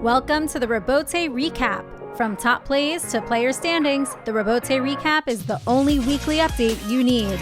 Welcome to the Rebote Recap. From top plays to player standings, the Rebote Recap is the only weekly update you need.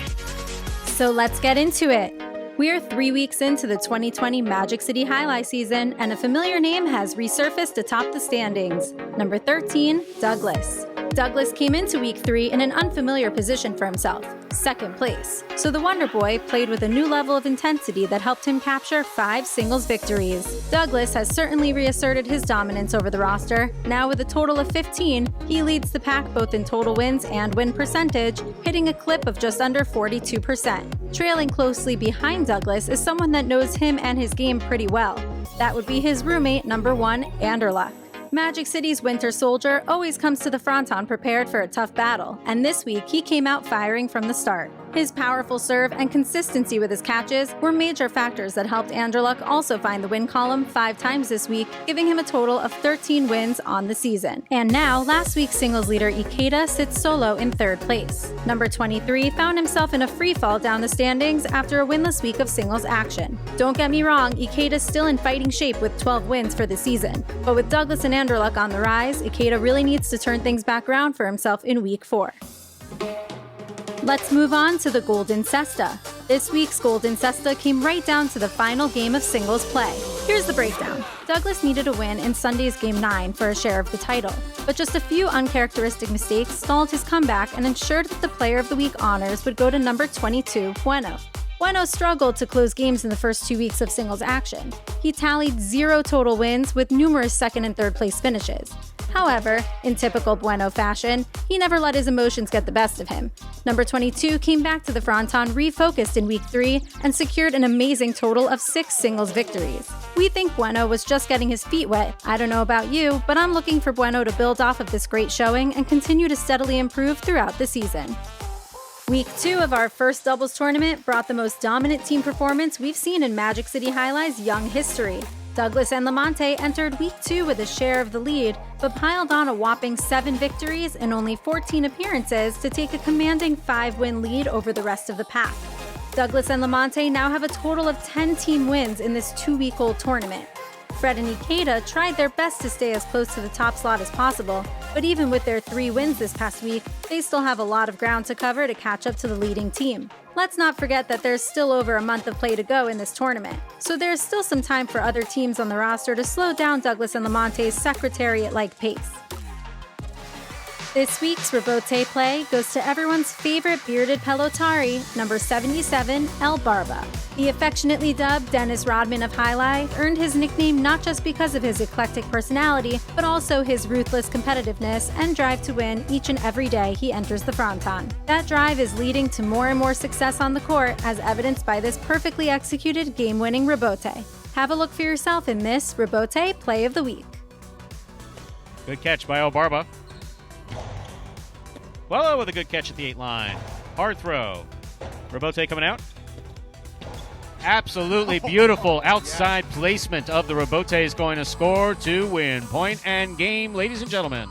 So let's get into it. We are 3 weeks into the 2020 Magic City Highlight season, and a familiar name has resurfaced atop the standings. Number 13, Douglas. Douglas came into Week 3 in an unfamiliar position for himself, second place. So the Wonder Boy played with a new level of intensity that helped him capture 5 singles victories. Douglas has certainly reasserted his dominance over the roster. Now with a total of 15, he leads the pack both in total wins and win percentage, hitting a clip of just under 42%. Trailing closely behind Douglas is someone that knows him and his game pretty well. That would be his roommate, number 1, Anderluck. Magic City's Winter Soldier always comes to the fronton prepared for a tough battle, and this week he came out firing from the start. His powerful serve and consistency with his catches were major factors that helped Anderluck also find the win column 5 times this week, giving him a total of 13 wins on the season. And now, last week's singles leader Ikeda sits solo in 3rd place. Number 23 found himself in a free fall down the standings after a winless week of singles action. Don't get me wrong, Ikeda's still in fighting shape with 12 wins for the season, but with Douglas and Anderluck on the rise, Ikeda really needs to turn things back around for himself in Week 4. Let's move on to the Golden Cesta. This week's Golden Cesta came right down to the final game of singles play. Here's the breakdown. Douglas needed a win in Sunday's Game 9 for a share of the title, but just a few uncharacteristic mistakes stalled his comeback and ensured that the Player of the Week honors would go to number 22, Bueno. Bueno struggled to close games in the first 2 weeks of singles action. He tallied 0 total wins with numerous 2nd and 3rd place finishes. However, in typical Bueno fashion, he never let his emotions get the best of him. Number 22 came back to the fronton refocused in Week 3 and secured an amazing total of 6 singles victories. We think Bueno was just getting his feet wet. I don't know about you, but I'm looking for Bueno to build off of this great showing and continue to steadily improve throughout the season. Week 2 of our first doubles tournament brought the most dominant team performance we've seen in Magic City Highlight's young history. Douglas and Lamonte entered Week 2 with a share of the lead, but piled on a whopping 7 victories and only 14 appearances to take a commanding 5-win lead over the rest of the pack. Douglas and Lamonte now have a total of 10 team wins in this 2-week-old tournament. Fred and Ikeda tried their best to stay as close to the top slot as possible, but even with their 3 wins this past week, they still have a lot of ground to cover to catch up to the leading team. Let's not forget that there's still over a month of play to go in this tournament, so there's still some time for other teams on the roster to slow down Douglas and Lamonte's Secretariat-like pace. This week's Rebote play goes to everyone's favorite bearded pelotari, number 77, El Barba. The affectionately dubbed Dennis Rodman of Highlight earned his nickname not just because of his eclectic personality, but also his ruthless competitiveness and drive to win each and every day he enters the fronton. That drive is leading to more and more success on the court, as evidenced by this perfectly executed game-winning Rebote. Have a look for yourself in this Rebote Play of the Week. Good catch by El Barba. Well, with a good catch at the 8 line. Hard throw. Rebote coming out. Absolutely beautiful outside placement of the Rebote is going to score to win. Point and game, ladies and gentlemen.